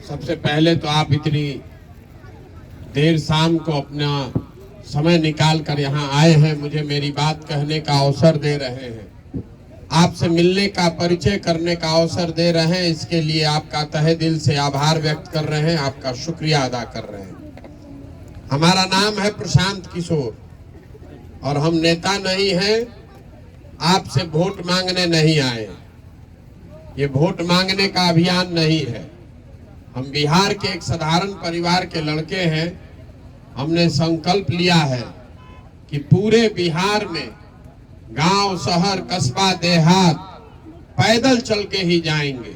सबसे पहले तो आप इतनी देर शाम को अपना समय निकाल कर यहाँ आए हैं, मुझे मेरी बात कहने का अवसर दे रहे हैं, आपसे मिलने का, परिचय करने का अवसर दे रहे हैं। इसके लिए आपका तहे दिल से आभार व्यक्त कर रहे हैं, आपका शुक्रिया अदा कर रहे हैं। हमारा नाम है प्रशांत किशोर और हम नेता नहीं हैं, आपसे वोट मांगने नहीं आए। ये वोट मांगने का अभियान नहीं है। हम बिहार के एक साधारण परिवार के लड़के हैं। हमने संकल्प लिया है कि पूरे बिहार में गांव, शहर, कस्बा, देहात पैदल चल के ही जाएंगे।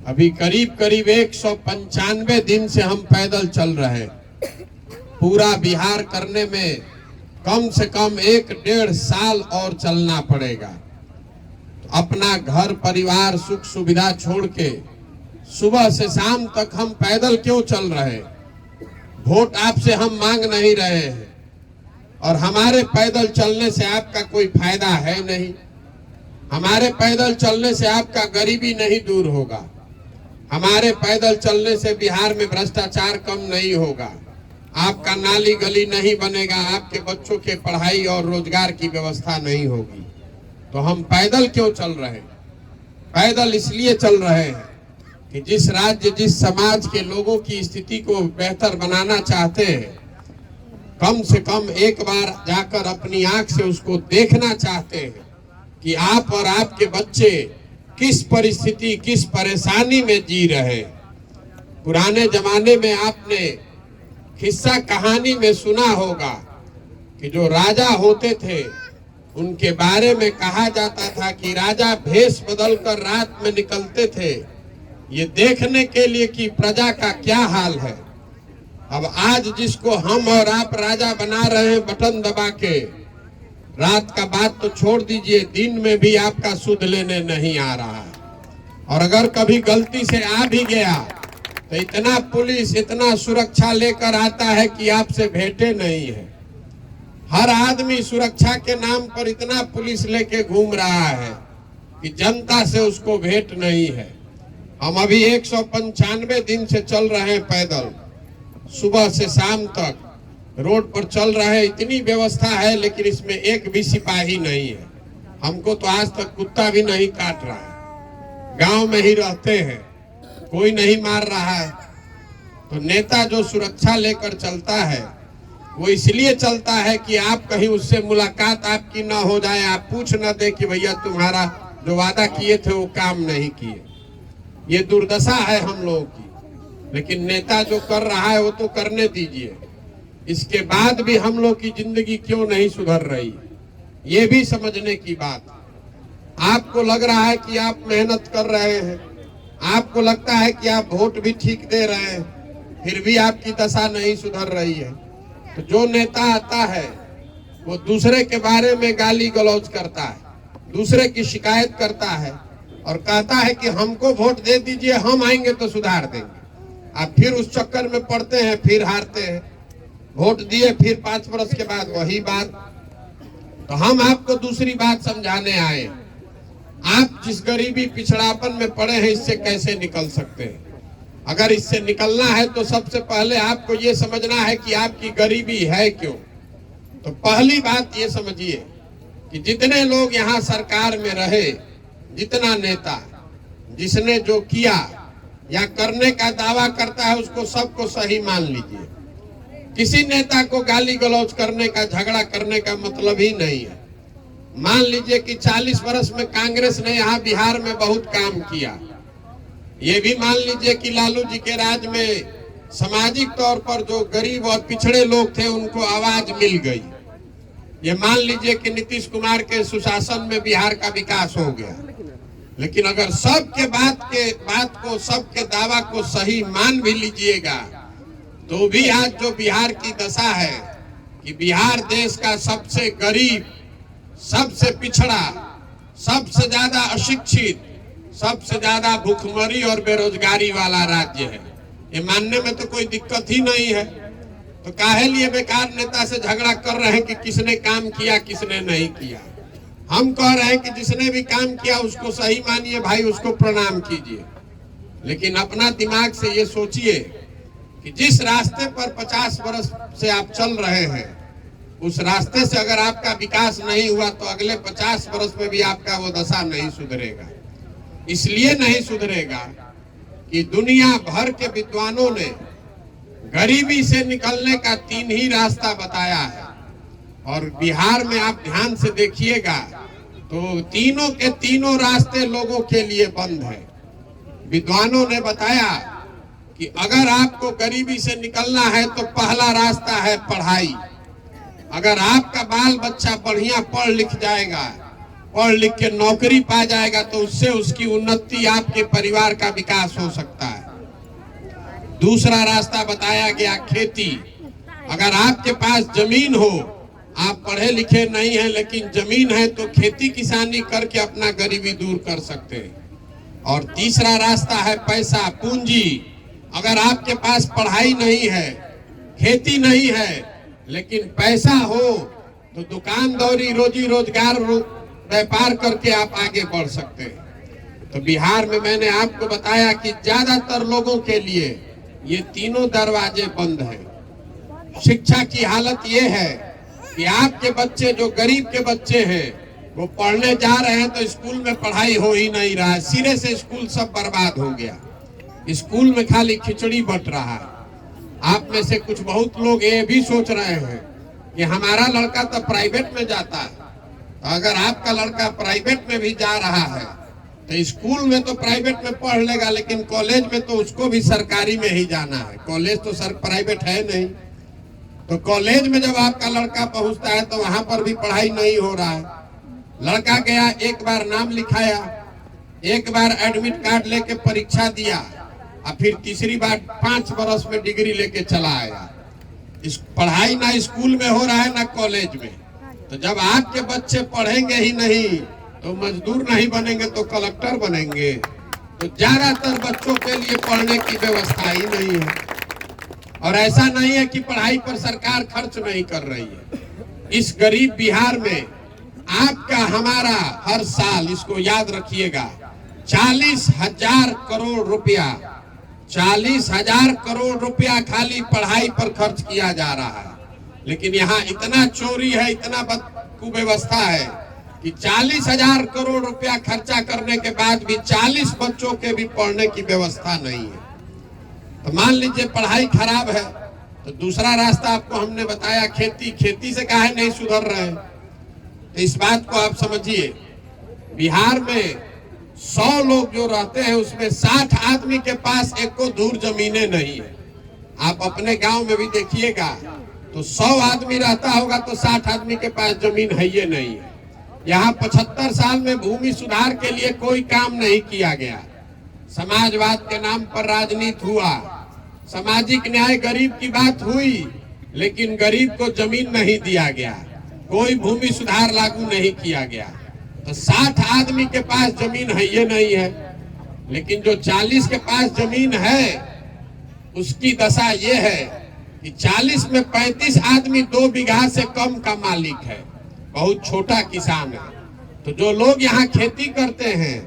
अभी करीब करीब 195 दिन से हम पैदल चल रहे हैं। पूरा बिहार करने में कम से कम 1-1.5 साल और चलना पड़ेगा। तो अपना घर परिवार सुख सुविधा छोड़ के सुबह से शाम तक हम पैदल क्यों चल रहे हैं? वोट आपसे हम मांग नहीं रहे हैं और हमारे पैदल चलने से आपका कोई फायदा है नहीं। हमारे पैदल चलने से आपका गरीबी नहीं दूर होगा। हमारे पैदल चलने से बिहार में भ्रष्टाचार कम नहीं होगा। आपका नाली गली नहीं बनेगा, आपके बच्चों के पढ़ाई और रोजगार की व्यवस्था नहीं होगी। तो हम पैदल क्यों चल रहे हैं? पैदल इसलिए चल रहे हैं कि जिस राज्य, जिस समाज के लोगों की स्थिति को बेहतर बनाना चाहते हैं, कम से कम एक बार जाकर अपनी आंख से उसको देखना चाहते हैं कि आप और आपके बच्चे किस परिस्थिति, किस परेशानी में जी रहे हैं। पुराने जमाने में आपने किस्सा कहानी में सुना होगा कि जो राजा होते थे उनके बारे में कहा जाता था कि राजा भेष बदलकर रात में निकलते थे ये देखने के लिए कि प्रजा का क्या हाल है। अब आज जिसको हम और आप राजा बना रहे हैं बटन दबा के, रात का बात तो छोड़ दीजिए, दिन में भी आपका सुध लेने नहीं आ रहा है। और अगर कभी गलती से आ भी गया तो इतना पुलिस, इतना सुरक्षा लेकर आता है कि आपसे भेंटे नहीं है। हर आदमी सुरक्षा के नाम पर इतना पुलिस लेके घूम रहा है कि जनता से उसको भेंट नहीं है। हम अभी 195 दिन से चल रहे हैं पैदल, सुबह से शाम तक रोड पर चल रहे हैं। इतनी व्यवस्था है लेकिन इसमें एक भी सिपाही नहीं है। हमको तो आज तक कुत्ता भी नहीं काट रहा है। गांव में ही रहते हैं, कोई नहीं मार रहा है। तो नेता जो सुरक्षा लेकर चलता है वो इसलिए चलता है कि आप कहीं उससे मुलाकात आपकी ना हो जाए, आप पूछ ना दे कि भैया तुम्हारा जो वादा किए थे वो काम नहीं किए। ये दुर्दशा है हम लोगों की। लेकिन नेता जो कर रहा है वो तो करने दीजिए। इसके बाद भी हम लोग की जिंदगी क्यों नहीं सुधर रही, ये भी समझने की बात। आपको लग रहा है कि आप मेहनत कर रहे हैं, आपको लगता है कि आप वोट भी ठीक दे रहे हैं, फिर भी आपकी दशा नहीं सुधर रही है। तो जो नेता आता है वो दूसरे के बारे में गाली गलौज करता है, दूसरे की शिकायत करता है और कहता है कि हमको वोट दे दीजिए, हम आएंगे तो सुधार देंगे। आप फिर उस चक्कर में पड़ते हैं, फिर हारते हैं। वोट दिए, फिर 5 वर्ष के बाद वही बात। तो हम आपको दूसरी बात समझाने आए। आप जिस गरीबी पिछड़ापन में पड़े हैं इससे कैसे निकल सकते हैं? अगर इससे निकलना है तो सबसे पहले आपको ये समझना है कि आपकी गरीबी है क्यों। तो पहली बात ये समझिए कि जितने लोग यहाँ सरकार में रहे, जितना नेता जिसने जो किया या करने का दावा करता है उसको सबको सही मान लीजिए। किसी नेता को गाली गलौज करने का, झगड़ा करने का मतलब ही नहीं है। मान लीजिए कि 40 वर्ष में कांग्रेस ने यहाँ बिहार में बहुत काम किया। ये भी मान लीजिए कि लालू जी के राज में सामाजिक तौर पर जो गरीब और पिछड़े लोग थे उनको आवाज मिल गई। ये मान लीजिए कि नीतीश कुमार के सुशासन में बिहार का विकास हो गया। लेकिन अगर सबके बात को, सबके दावा को सही मान भी लीजिएगा तो भी आज जो बिहार की दशा है कि बिहार देश का सबसे गरीब, सबसे पिछड़ा, सबसे ज्यादा अशिक्षित, सबसे ज्यादा भूखमरी और बेरोजगारी वाला राज्य है। ये मानने में तो कोई दिक्कत ही नहीं है। तो काहे लिए बेकार नेता से झगड़ा कर रहे हैं कि किसने काम किया, किसने नहीं किया। हम कह रहे हैं कि जिसने भी काम किया उसको सही मानिए भाई, उसको प्रणाम कीजिए। लेकिन अपना दिमाग से ये सोचिए कि जिस रास्ते पर 50 वर्ष से आप चल रहे हैं, उस रास्ते से अगर आपका विकास नहीं हुआ तो अगले 50 वर्ष में भी आपका वो दशा नहीं सुधरेगा। इसलिए नहीं सुधरेगा कि दुनिया भर के विद्वानों ने गरीबी से निकलने का 3 ही रास्ता बताया है, और बिहार में आप ध्यान से देखिएगा तो तीनों के तीनों रास्ते लोगों के लिए बंद है। विद्वानों ने बताया कि अगर आपको गरीबी से निकलना है तो पहला रास्ता है पढ़ाई। अगर आपका बाल बच्चा बढ़िया पढ़ लिख जाएगा, पढ़ लिख के नौकरी पा जाएगा, तो उससे उसकी उन्नति, आपके परिवार का विकास हो सकता है। दूसरा रास्ता बताया गया खेती। अगर आपके पास जमीन हो, आप पढ़े लिखे नहीं हैं लेकिन जमीन है, तो खेती किसानी करके अपना गरीबी दूर कर सकते हैं। और तीसरा रास्ता है पैसा, पूंजी। अगर आपके पास पढ़ाई नहीं है, खेती नहीं है, लेकिन पैसा हो, तो दुकानदारी, रोजी रोजगार, व्यापार करके आप आगे बढ़ सकते हैं। तो बिहार में मैंने आपको बताया कि ज्यादातर लोगों के लिए ये तीनों दरवाजे बंद हैं। शिक्षा की हालत ये है कि आपके बच्चे, जो गरीब के बच्चे हैं, वो पढ़ने जा रहे हैं तो स्कूल में पढ़ाई हो ही नहीं रहा है। सिरे से स्कूल सब बर्बाद हो गया। स्कूल में खाली खिचड़ी बट रहा है। आप में से कुछ बहुत लोग ये भी सोच रहे हैं कि हमारा लड़का तो प्राइवेट में जाता है। तो अगर आपका लड़का प्राइवेट में भी जा रहा है तो स्कूल में तो प्राइवेट में पढ़ लेगा, लेकिन कॉलेज में तो उसको भी सरकारी में ही जाना है। कॉलेज तो प्राइवेट है नहीं। तो कॉलेज में जब आपका लड़का पहुंचता है तो वहां पर भी पढ़ाई नहीं हो रहा है। लड़का गया, एक बार नाम लिखाया, एक बार एडमिट कार्ड लेके परीक्षा दिया, और फिर तीसरी बार 5 वर्ष में डिग्री लेके चला आया। इस पढ़ाई ना स्कूल में हो रहा है ना कॉलेज में। तो जब आपके बच्चे पढ़ेंगे ही नहीं तो मजदूर नहीं बनेंगे तो कलेक्टर बनेंगे। तो ज्यादातर बच्चों के लिए पढ़ने की व्यवस्था ही नहीं है। और ऐसा नहीं है कि पढ़ाई पर सरकार खर्च नहीं कर रही है। इस गरीब बिहार में आपका, हमारा हर साल, इसको याद रखिएगा, 40,000 करोड़ रुपया, 40,000 करोड़ रुपया खाली पढ़ाई पर खर्च किया जा रहा है। लेकिन यहाँ इतना चोरी है, इतना कुव्यवस्था है कि 40,000 करोड़ रुपया खर्चा करने के बाद भी 40 बच्चों के भी पढ़ने की व्यवस्था नहीं है। तो मान लीजिए पढ़ाई खराब है, तो दूसरा रास्ता आपको हमने बताया खेती। खेती से काहे नहीं सुधर रहे हैं? तो इस बात को आप समझिए, बिहार में 100 लोग जो रहते हैं उसमें 60 आदमी के पास एक को दूर जमीनें नहीं है। आप अपने गांव में भी देखिएगा तो 100 आदमी रहता होगा तो 60 आदमी के पास जमीन है ये नहीं है। यहाँ 75 साल में भूमि सुधार के लिए कोई काम नहीं किया गया। समाजवाद के नाम पर राजनीति हुआ, सामाजिक न्याय, गरीब की बात हुई, लेकिन गरीब को जमीन नहीं दिया गया, कोई भूमि सुधार लागू नहीं किया गया। तो 60 आदमी के पास जमीन है ये नहीं है, लेकिन जो 40 के पास जमीन है उसकी दशा ये है कि 40 में 35 आदमी 2 बीघा से कम का मालिक है, बहुत छोटा किसान है। तो जो लोग यहाँ खेती करते हैं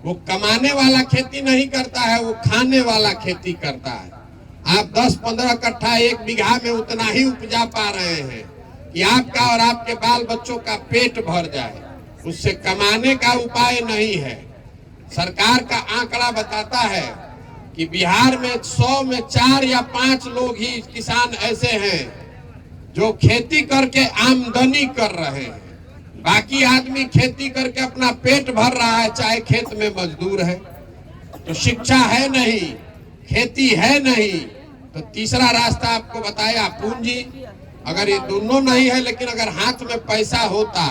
वो कमाने वाला खेती नहीं करता है, वो खाने वाला खेती करता है। आप 10-15 कट्ठा 1 बीघा में उतना ही उपजा पा रहे हैं कि आपका और आपके बाल बच्चों का पेट भर जाए, उससे कमाने का उपाय नहीं है। सरकार का आंकड़ा बताता है कि बिहार में 100 में 4 या 5 लोग ही किसान ऐसे हैं जो खेती करके आमदनी कर रहे हैं। बाकी आदमी खेती करके अपना पेट भर रहा है, चाहे खेत में मजदूर है। तो शिक्षा है नहीं, खेती है नहीं, तो तीसरा रास्ता आपको बताया पूंजी। अगर ये दोनों नहीं है, लेकिन अगर हाथ में पैसा होता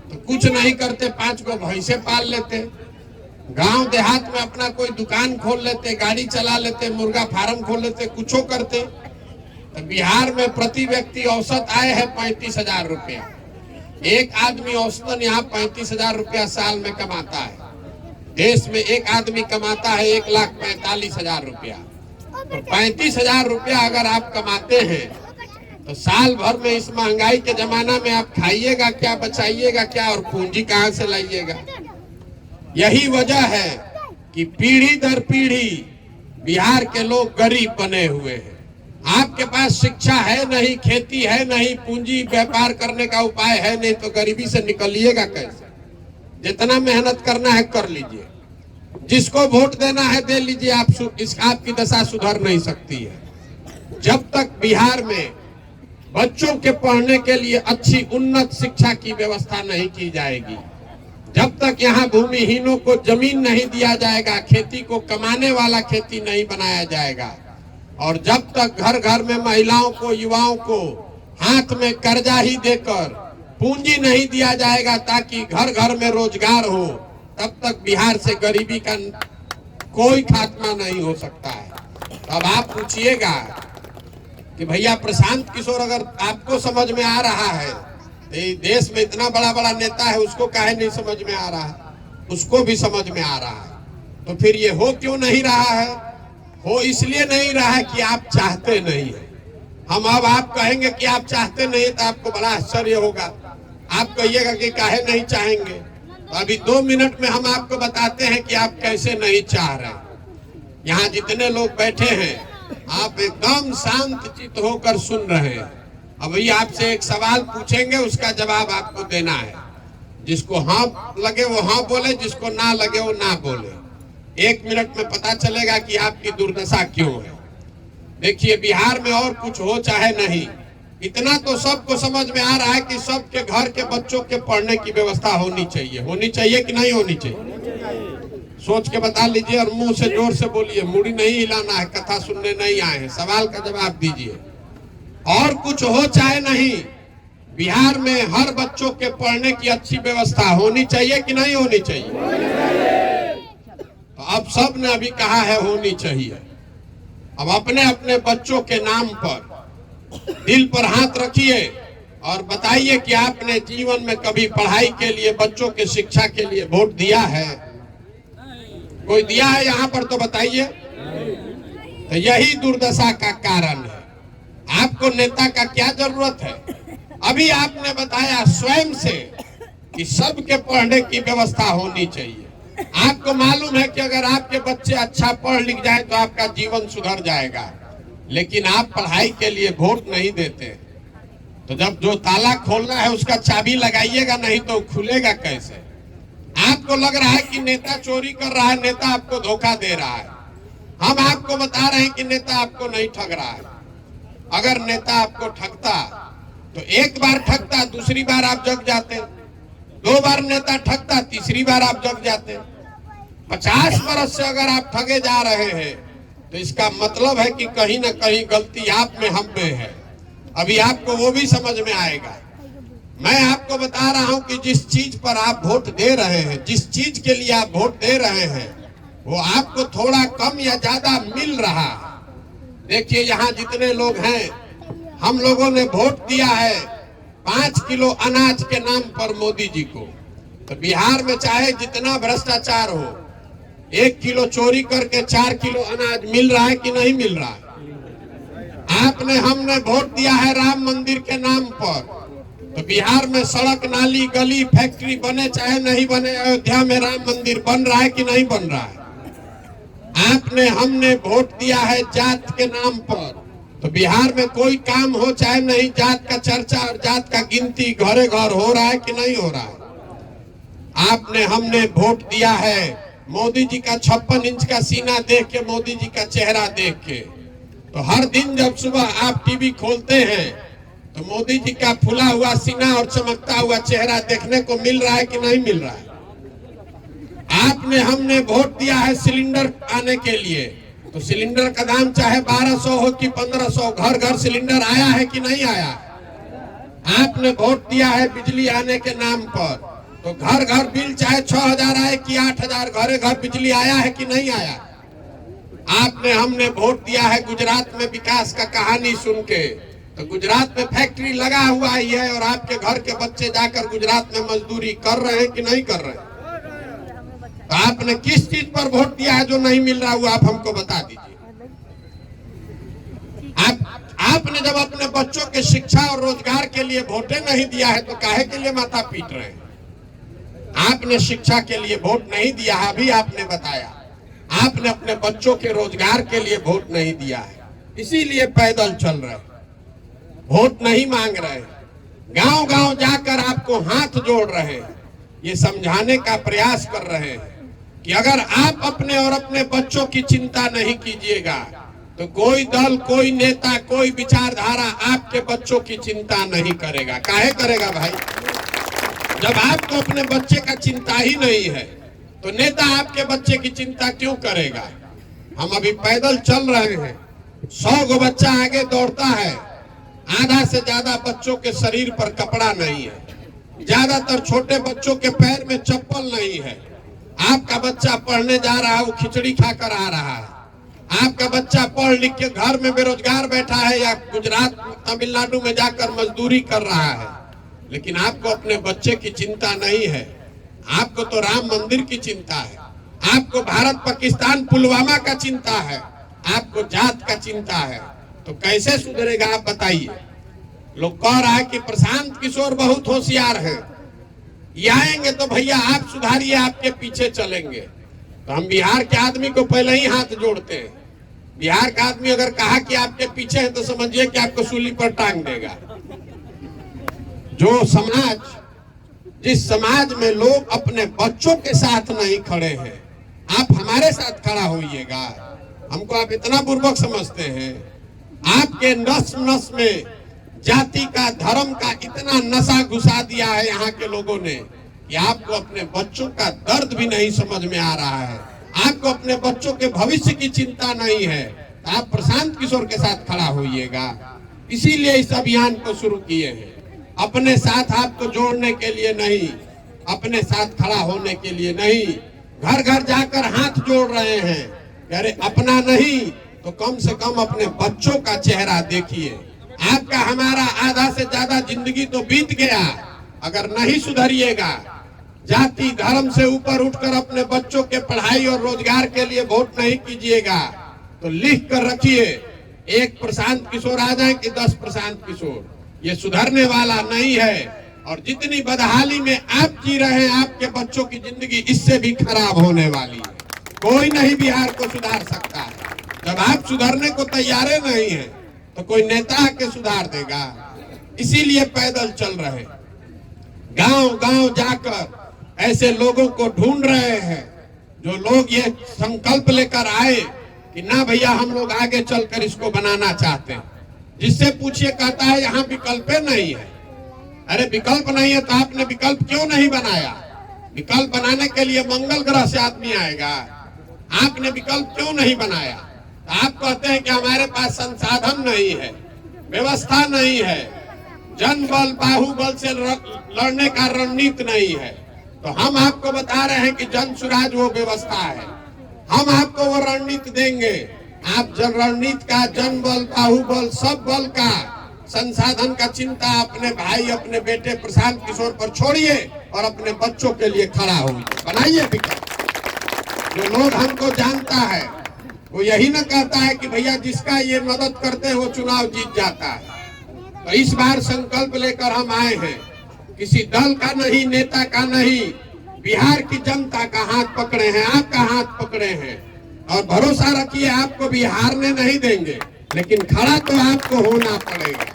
तो कुछ नहीं करते, 5 को भैंसे पाल लेते, गांव देहात में अपना कोई दुकान खोल लेते, गाड़ी चला लेते, मुर्गा फार्म खोल लेते, कुछो करते। तो बिहार में प्रति व्यक्ति औसत आय है 35,000 रुपया। एक आदमी औसतन यहाँ 35,000 रुपया साल में कमाता है। देश में एक आदमी कमाता है 1,45,000 रुपया। तो 35,000 रुपया अगर आप कमाते हैं तो साल भर में इस महंगाई के जमाना में आप खाइएगा क्या, बचाइएगा क्या, और पूंजी कहाँ से लाइएगा? यही वजह है कि पीढ़ी दर पीढ़ी बिहार के लोग गरीब बने हुए हैं। आपके पास शिक्षा है नहीं, खेती है नहीं, पूंजी व्यापार करने का उपाय है नहीं, तो गरीबी से निकलिएगा कैसे? जितना मेहनत करना है कर लीजिए, जिसको वोट देना है दे लीजिए, आपकी दशा सुधर नहीं सकती है। जब तक बिहार में बच्चों के पढ़ने के लिए अच्छी उन्नत शिक्षा की व्यवस्था नहीं की जाएगी, जब तक यहाँ भूमिहीनों को जमीन नहीं दिया जाएगा, खेती को कमाने वाला खेती नहीं बनाया जाएगा, और जब तक घर घर में महिलाओं को, युवाओं को हाथ में कर्जा ही देकर पूंजी नहीं दिया जाएगा ताकि घर घर में रोजगार हो, तब तक बिहार से गरीबी का कोई खात्मा नहीं हो सकता है। अब आप पूछिएगा कि भैया प्रशांत किशोर अगर आपको समझ में आ रहा है, देश में इतना बड़ा बड़ा नेता है, उसको काहे नहीं समझ में आ रहा है? उसको भी समझ में आ रहा है। तो फिर ये हो क्यों नहीं रहा है? हो इसलिए नहीं रहा है कि आप चाहते नहीं है। हम अब आप कहेंगे कि आप चाहते नहीं, तो आपको बड़ा आश्चर्य होगा। आप कहिएगा कि काहे नहीं चाहेंगे, तो अभी 2 मिनट में हम आपको बताते हैं कि आप कैसे नहीं चाह रहे। यहाँ जितने लोग बैठे हैं, आप एकदम शांत चित्त होकर सुन रहे हैं। अभी आपसे एक सवाल पूछेंगे, उसका जवाब आपको देना है। जिसको हाँ लगे वो हाँ बोले, जिसको ना लगे वो ना बोले। 1 मिनट में पता चलेगा कि आपकी दुर्दशा क्यों है। देखिए, बिहार में और कुछ हो चाहे नहीं, इतना तो सबको समझ में आ रहा है कि सबके घर के बच्चों के पढ़ने की व्यवस्था होनी चाहिए। होनी चाहिए कि नहीं होनी चाहिए? सोच के बता लीजिए और मुंह से जोर से बोलिए। मुड़ी नहीं हिलाना है, कथा सुनने नहीं आए हैं। सवाल का जवाब दीजिए। और कुछ हो चाहे नहीं, बिहार में हर बच्चों के पढ़ने की अच्छी व्यवस्था होनी चाहिए कि नहीं होनी चाहिए? तो अब सब ने अभी कहा है होनी चाहिए। अब अपने अपने बच्चों के नाम पर दिल पर हाथ रखिए और बताइए कि आपने जीवन में कभी पढ़ाई के लिए, बच्चों के शिक्षा के लिए वोट दिया है? कोई दिया है यहाँ पर? तो बताइए। तो यही दुर्दशा का कारण है। आपको नेता का क्या जरूरत है? अभी आपने बताया स्वयं से कि सबके पढ़ने की व्यवस्था होनी चाहिए। आपको मालूम है कि अगर आपके बच्चे अच्छा पढ़ लिख जाए तो आपका जीवन सुधर जाएगा, लेकिन आप पढ़ाई के लिए वोट नहीं देते। तो जब जो ताला खोलना है उसका चाबी लगाइएगा, नहीं तो खुलेगा कैसे? आपको लग रहा है कि नेता चोरी कर रहा है, नेता आपको धोखा दे रहा है। हम आपको बता रहे हैं कि नेता आपको नहीं ठग रहा है। अगर नेता आपको ठगता तो एक बार ठगता, दूसरी बार आप जग जाते। 2 बार नेता ठगता, तीसरी बार आप जग जाते। 50 बरस से अगर आप ठगे जा रहे हैं तो इसका मतलब है कि कहीं ना कहीं गलती आप में, हम में है। अभी आपको वो भी समझ में आएगा। मैं आपको बता रहा हूं कि जिस चीज पर आप वोट दे रहे हैं, जिस चीज के लिए आप वोट दे रहे हैं, वो आपको थोड़ा कम या ज्यादा मिल रहा है। देखिए, यहाँ जितने लोग हैं, हम लोगों ने वोट दिया है 5 किलो अनाज के नाम पर मोदी जी को। तो बिहार में चाहे जितना भ्रष्टाचार हो, 1 किलो चोरी करके 4 किलो अनाज मिल रहा है कि नहीं मिल रहा है? आपने, हमने वोट दिया है राम मंदिर के नाम पर। तो बिहार में सड़क, नाली, गली, फैक्ट्री बने चाहे नहीं बने, अयोध्या में राम मंदिर बन रहा है कि नहीं बन रहा है? आपने, हमने वोट दिया है जात के नाम पर। तो बिहार में कोई काम हो चाहे नहीं, जात का चर्चा और जात का गिनती घरे घर हो रहा है कि नहीं हो रहा है? आपने, हमने वोट दिया है मोदी जी का 56 इंच का सीना देख के, मोदी जी का चेहरा देख के। तो हर दिन जब सुबह आप टीवी खोलते हैं तो मोदी जी का फूला हुआ सीना और चमकता हुआ चेहरा देखने को मिल रहा है कि नहीं मिल रहा है? आपने, हमने वोट दिया है सिलेंडर आने के लिए। तो सिलेंडर का दाम चाहे 1200 हो कि 1500, घर घर सिलेंडर आया है कि नहीं आया? आपने वोट दिया है बिजली आने के नाम पर। तो घर घर बिल चाहे 6000 आए कि 8000, घरे घर बिजली आया है कि नहीं आया? आपने, हमने वोट दिया है गुजरात में विकास का कहानी सुन के। तो गुजरात में फैक्ट्री लगा हुआ ही है और आपके घर के बच्चे जाकर गुजरात में मजदूरी कर रहे हैं कि नहीं कर रहे हैं? तो आपने किस चीज पर वोट दिया है जो नहीं मिल रहा, वो आप हमको बता दीजिए। आपने जब अपने बच्चों के शिक्षा और रोजगार के लिए वोटे नहीं दिया है तो काहे के लिए माथा पीट रहे हैं? आपने शिक्षा के लिए वोट नहीं दिया है, अभी आपने बताया। आपने अपने बच्चों के रोजगार के लिए वोट नहीं दिया है, इसीलिए पैदल चल रहे, वोट नहीं मांग रहे, गांव गांव जाकर आपको हाथ जोड़ रहे हैं, ये समझाने का प्रयास कर रहे हैं कि अगर आप अपने और अपने बच्चों की चिंता नहीं कीजिएगा तो कोई दल, कोई नेता, कोई विचारधारा आपके बच्चों की चिंता नहीं करेगा। काहे करेगा भाई? जब आपको अपने बच्चे का चिंता ही नहीं है तो नेता आपके बच्चे की चिंता क्यों करेगा? हम अभी पैदल चल रहे हैं, 100 गो बच्चा आगे दौड़ता है, आधा से ज्यादा बच्चों के शरीर पर कपड़ा नहीं है, ज्यादातर छोटे बच्चों के पैर में चप्पल नहीं है। आपका बच्चा पढ़ने जा रहा है, वो खिचड़ी खाकर आ रहा है। आपका बच्चा पढ़ लिख के घर में बेरोजगार बैठा है या गुजरात, तमिलनाडु में जाकर मजदूरी कर रहा है, लेकिन आपको अपने बच्चे की चिंता नहीं है। आपको तो राम मंदिर की चिंता है, आपको भारत पाकिस्तान पुलवामा का चिंता है, आपको जात का चिंता है। तो कैसे सुधरेगा आप बताइए? लोग कह रहा है कि प्रशांत किशोर बहुत होशियार है, ये आएंगे तो भैया आप सुधारिए, आपके पीछे चलेंगे। तो हम बिहार के आदमी को पहले ही हाथ जोड़ते हैं। बिहार का आदमी अगर कहा कि आपके पीछे है तो समझिए कि आपको सूली पर टांग देगा। जो समाज, जिस समाज में लोग अपने बच्चों के साथ नहीं खड़े हैं, आप हमारे साथ खड़ा होइएगा। हमको आप इतना बुर्बक समझते हैं? आपके नस नस में जाति का, धर्म का इतना नशा घुसा दिया है यहाँ के लोगों ने कि आपको अपने बच्चों का दर्द भी नहीं समझ में आ रहा है। आपको अपने बच्चों के भविष्य की चिंता नहीं है, तो आप प्रशांत किशोर के साथ खड़ा होइएगा। इसीलिए इस अभियान को शुरू किए हैं, अपने साथ आपको जोड़ने के लिए नहीं, अपने साथ खड़ा होने के लिए नहीं। घर घर जाकर हाथ जोड़ रहे हैं, अरे अपना नहीं तो कम से कम अपने बच्चों का चेहरा देखिए। आपका हमारा आधा से ज्यादा जिंदगी तो बीत गया, अगर नहीं सुधरिएगा, जाति धर्म से ऊपर उठकर अपने बच्चों के पढ़ाई और रोजगार के लिए वोट नहीं कीजिएगा तो लिख कर रखिए, एक प्रशांत किशोर आ जाए कि 10 प्रशांत किशोर, ये सुधरने वाला नहीं है। और जितनी बदहाली में आप जी रहे हैं, आपके बच्चों की जिंदगी इससे भी खराब होने वाली है। कोई नहीं बिहार को सुधार सकता है। जब आप सुधरने को तैयार नहीं है तो कोई नेता आके सुधार देगा? इसीलिए पैदल चल रहे, गांव गांव जाकर ऐसे लोगों को ढूंढ रहे हैं जो लोग ये संकल्प लेकर आए कि ना भैया हम लोग आगे चलकर इसको बनाना चाहते हैं। जिससे पूछिए कहता है यहाँ विकल्प नहीं है। अरे विकल्प नहीं है तो आपने विकल्प क्यों नहीं बनाया? विकल्प बनाने के लिए मंगल ग्रह से आदमी आएगा, आपने विकल्प क्यों नहीं बनाया? आप कहते हैं कि हमारे पास संसाधन नहीं है, व्यवस्था नहीं है, जन बल बाहुबल से लड़ने का रणनीति नहीं है। तो हम आपको बता रहे हैं कि जन सुराज वो व्यवस्था है, हम आपको वो रणनीति देंगे। आप जन रणनीति का, जन बल, बाहुबल, सब बल का, संसाधन का चिंता अपने भाई, अपने बेटे प्रशांत किशोर पर छोड़िए और अपने बच्चों के लिए खड़ा होइए, बनाइए विकल्प। जो लोग हमको जानता है वो यही ना कहता है कि भैया जिसका ये मदद करते हैं वो चुनाव जीत जाता है। तो इस बार संकल्प लेकर हम आए हैं, किसी दल का नहीं, नेता का नहीं, बिहार की जनता का हाथ पकड़े हैं, आपका हाथ पकड़े हैं। और भरोसा रखिए आपको भी हारने नहीं देंगे, लेकिन खड़ा तो आपको होना पड़ेगा।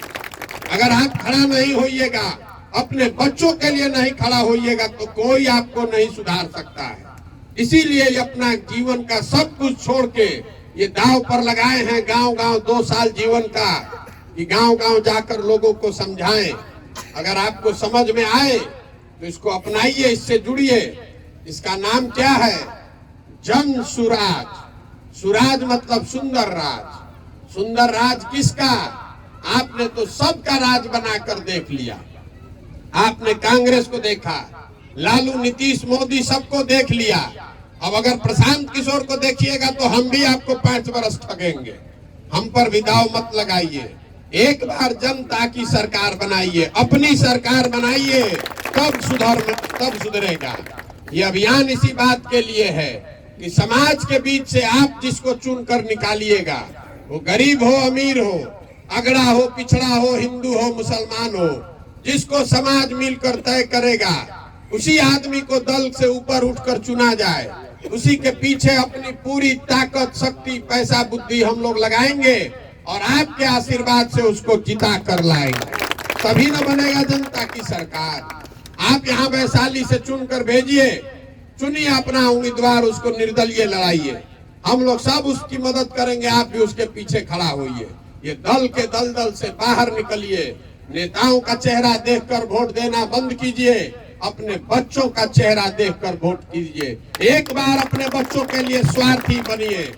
अगर आप खड़ा नहीं होइएगा, अपने बच्चों के लिए नहीं खड़ा होइएगा तो कोई आपको नहीं सुधार सकता है। इसीलिए अपना जीवन का सब कुछ छोड़ के ये दांव पर लगाए हैं, गांव गांव 2 साल जीवन का, कि गांव गांव जाकर लोगों को समझाएं। अगर आपको समझ में आए तो इसको अपनाइए, इससे जुड़िए। इसका नाम क्या है? जन सुराज। सुराज मतलब सुंदर राज। सुंदर राज किसका? आपने तो सबका राज बनाकर देख लिया। आपने कांग्रेस को देखा, लालू, नीतीश, मोदी, सबको देख लिया। अब अगर प्रशांत किशोर को देखिएगा तो हम भी आपको 5 वर्ष ठगेंगे। हम पर भी दाव मत लगाइए। एक बार जनता की सरकार बनाइए, अपनी सरकार बनाइए, तब सुधरेगा। ये अभियान इसी बात के लिए है कि समाज के बीच से आप जिसको चुनकर निकालिएगा, वो गरीब हो, अमीर हो, अगड़ा हो, पिछड़ा हो, हिंदू हो, मुसलमान हो, जिसको समाज मिलकर तय करेगा, उसी आदमी को दल से ऊपर उठकर चुना जाए। उसी के पीछे अपनी पूरी ताकत, शक्ति, पैसा, बुद्धि हम लोग लगाएंगे और आपके आशीर्वाद से उसको जिता कर लाएंगे। तभी न बनेगा जनता की सरकार। आप यहाँ वैशाली से चुनकर भेजिए, चुनिए अपना उम्मीदवार, उसको निर्दलीय लड़ाइए, हम लोग सब उसकी मदद करेंगे। आप भी उसके पीछे खड़ा होइए। ये दल के दलदल से बाहर निकलिए। नेताओं का चेहरा देखकर वोट देना बंद कीजिए, अपने बच्चों का चेहरा देखकर वोट कीजिए। एक बार अपने बच्चों के लिए स्वार्थी बनिए।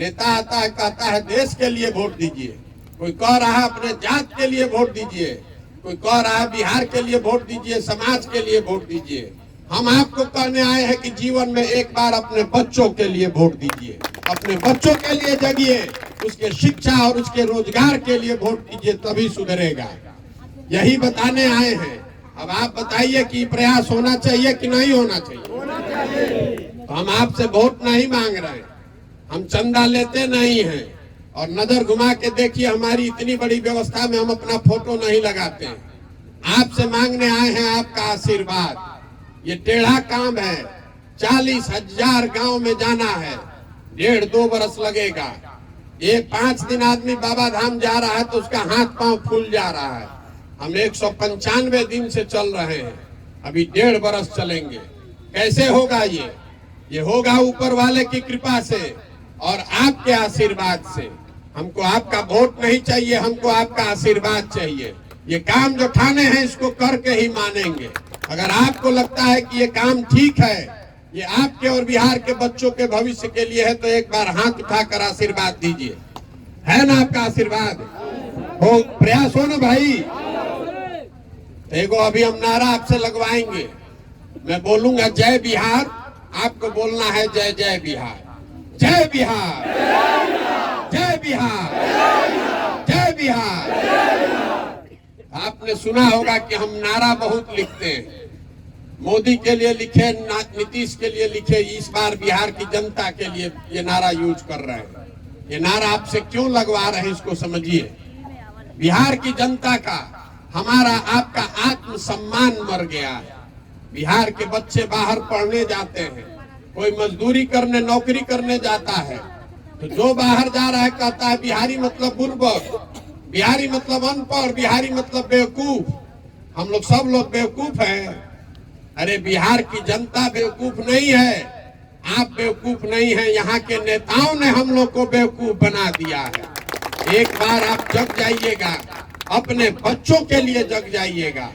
नेता आता है, कहता है देश के लिए वोट दीजिए, कोई कह रहा है अपने जात के लिए वोट दीजिए, कोई कह रहा है बिहार के लिए वोट दीजिए, समाज के लिए वोट दीजिए। हम आपको कहने आए हैं कि जीवन में एक बार अपने बच्चों के लिए वोट दीजिए, अपने बच्चों के लिए जगिए, उसके शिक्षा और उसके रोजगार के लिए वोट दीजिए, तभी सुधरेगा। यही बताने आए हैं। अब आप बताइए कि प्रयास होना चाहिए कि नहीं होना चाहिए? तो हम आपसे वोट नहीं मांग रहे हैं, हम चंदा लेते नहीं हैं। और नजर घुमा के देखिए, हमारी इतनी बड़ी व्यवस्था में हम अपना फोटो नहीं लगाते हैं। आपसे मांगने आए हैं आपका आशीर्वाद। ये टेढ़ा काम है, 40,000 गांव में जाना है, 1.5-2 बरस लगेगा। ये 5 दिन आदमी बाबा धाम जा रहा है तो उसका हाथ पांव फूल जा रहा है। हम 195 दिन से चल रहे हैं, अभी 1.5 बरस चलेंगे। कैसे होगा ये होगा ऊपर वाले की कृपा से और आपके आशीर्वाद से। हमको आपका वोट नहीं चाहिए, हमको आपका आशीर्वाद चाहिए। ये काम जो ठाने हैं इसको करके ही मानेंगे। अगर आपको लगता है कि ये काम ठीक है, ये आपके और बिहार के बच्चों के भविष्य के लिए है, तो एक बार हाथ उठाकर आशीर्वाद दीजिए। है ना आपका आशीर्वाद? हो, प्रयास हो ना भाई। देखो अभी हम नारा आपसे लगवाएंगे। मैं बोलूंगा जय बिहार, आपको बोलना है जय जय बिहार, जय बिहार, जय बिहार, जय बिहार। आपने सुना होगा कि हम नारा बहुत लिखते हैं। मोदी के लिए लिखे, नीतीश के लिए लिखे, इस बार बिहार की जनता के लिए ये नारा यूज कर रहे हैं। ये नारा आपसे क्यों लगवा रहे हैं इसको समझिए। बिहार की जनता का, हमारा आपका आत्मसम्मान मर गया है। बिहार के बच्चे बाहर पढ़ने जाते हैं, कोई मजदूरी करने, नौकरी करने जाता है, तो जो बाहर जा रहा है कहता है बिहारी मतलब बुर्बक, बिहारी मतलब अनपढ़, बिहारी मतलब बेवकूफ। हम लोग सब लोग बेवकूफ हैं। अरे बिहार की जनता बेवकूफ नहीं है, आप बेवकूफ नहीं हैं, यहाँ के नेताओं ने हम लोग को बेवकूफ बना दिया है। एक बार आप जग जाइएगा, अपने बच्चों के लिए जग जाइएगा।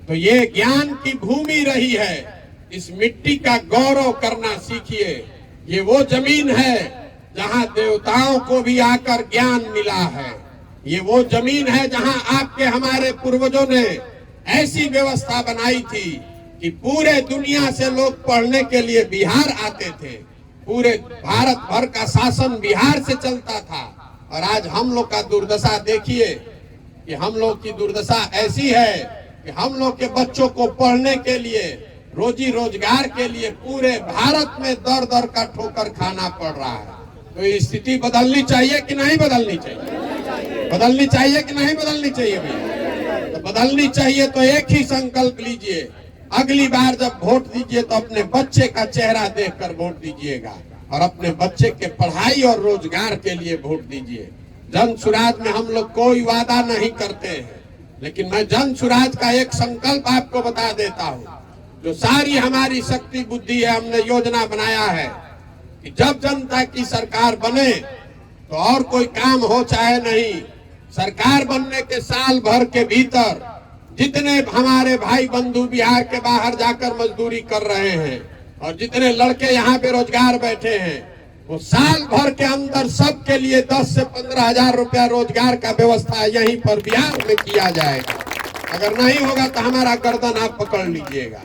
तो ये ज्ञान की भूमि रही है, इस मिट्टी का गौरव करना सीखिए। ये वो जमीन है जहाँ देवताओं को भी आकर ज्ञान मिला है। ये वो जमीन है जहाँ आपके हमारे पूर्वजों ने ऐसी व्यवस्था बनाई थी कि पूरे दुनिया से लोग पढ़ने के लिए बिहार आते थे। पूरे भारत भर का शासन बिहार से चलता था। और आज हम लोग का दुर्दशा देखिए कि हम लोग की दुर्दशा ऐसी है कि हम लोग के बच्चों को पढ़ने के लिए, रोजी रोजगार के लिए पूरे भारत में दर दर का ठोकर खाना पड़ रहा है। तो ये स्थिति बदलनी चाहिए कि नहीं बदलनी चाहिए? बदलनी चाहिए कि नहीं बदलनी चाहिए भैया? तो बदलनी चाहिए तो एक ही संकल्प लीजिए, अगली बार जब वोट दीजिए तो अपने बच्चे का चेहरा देखकर वोट दीजिएगा और अपने बच्चे के पढ़ाई और रोजगार के लिए वोट दीजिए। जन सुराज में हम लोग कोई वादा नहीं करते हैं, लेकिन मैं जन सुराज का एक संकल्प आपको बता देता हूँ। जो सारी हमारी शक्ति बुद्धि है, हमने योजना बनाया है कि जब जनता की सरकार बने तो और कोई काम हो चाहे नहीं, सरकार बनने के साल भर के भीतर जितने हमारे भाई बंधु बिहार के बाहर जाकर मजदूरी कर रहे हैं और जितने लड़के यहाँ बेरोजगार बैठे हैं, वो साल भर के अंदर सबके लिए 10 से 15 हजार रुपया रोजगार का व्यवस्था यहीं पर बिहार में किया जाएगा। अगर नहीं होगा तो हमारा गर्दन आप पकड़ लीजिएगा।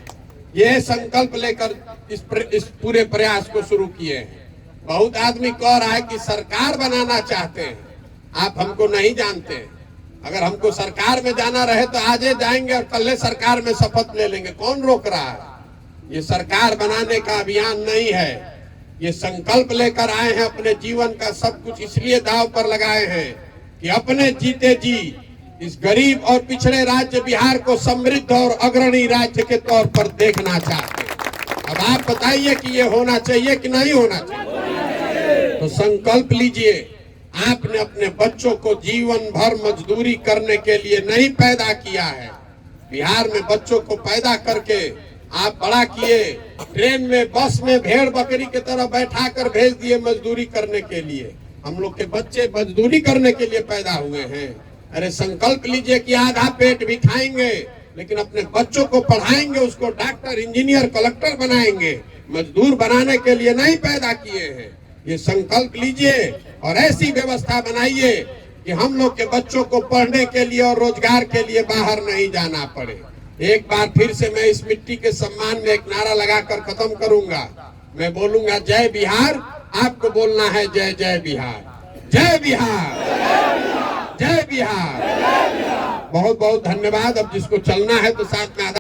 ये संकल्प लेकर इस पूरे प्रयास को शुरू किए हैं। बहुत आदमी कह रहा है कि सरकार बनाना चाहते हैं, आप हमको नहीं जानते हैं। अगर हमको सरकार में जाना रहे तो आज जाएंगे और कल सरकार में शपथ ले लेंगे, कौन रोक रहा है? ये सरकार बनाने का अभियान नहीं है, ये संकल्प लेकर आए हैं। अपने जीवन का सब कुछ इसलिए दांव पर लगाए हैं कि अपने जीते जी इस गरीब और पिछड़े राज्य बिहार को समृद्ध और अग्रणी राज्य के तौर पर देखना चाहते हैं। अब आप बताइए कि ये होना चाहिए कि नहीं होना चाहिए। तो संकल्प लीजिए, आपने अपने बच्चों को जीवन भर मजदूरी करने के लिए नहीं पैदा किया है। बिहार में बच्चों को पैदा करके आप बड़ा किए, ट्रेन में बस में भेड़ बकरी की तरह बैठा कर भेज दिए मजदूरी करने के लिए। हम लोग के बच्चे मजदूरी करने के लिए पैदा हुए हैं। अरे संकल्प लीजिए कि आधा पेट भी खाएंगे, लेकिन अपने बच्चों को पढ़ाएंगे, उसको डॉक्टर इंजीनियर कलेक्टर बनाएंगे। मजदूर बनाने के लिए नहीं पैदा किए हैं। ये संकल्प लीजिए और ऐसी व्यवस्था बनाइए कि हम लोग के बच्चों को पढ़ने के लिए और रोजगार के लिए बाहर नहीं जाना पड़े। एक बार फिर से मैं इस मिट्टी के सम्मान में एक नारा लगाकर खत्म करूंगा। मैं बोलूंगा जय बिहार, आपको बोलना है जय जय बिहार, जय बिहार, जय बिहार। बहुत बहुत धन्यवाद। अब जिसको चलना है तो साथ में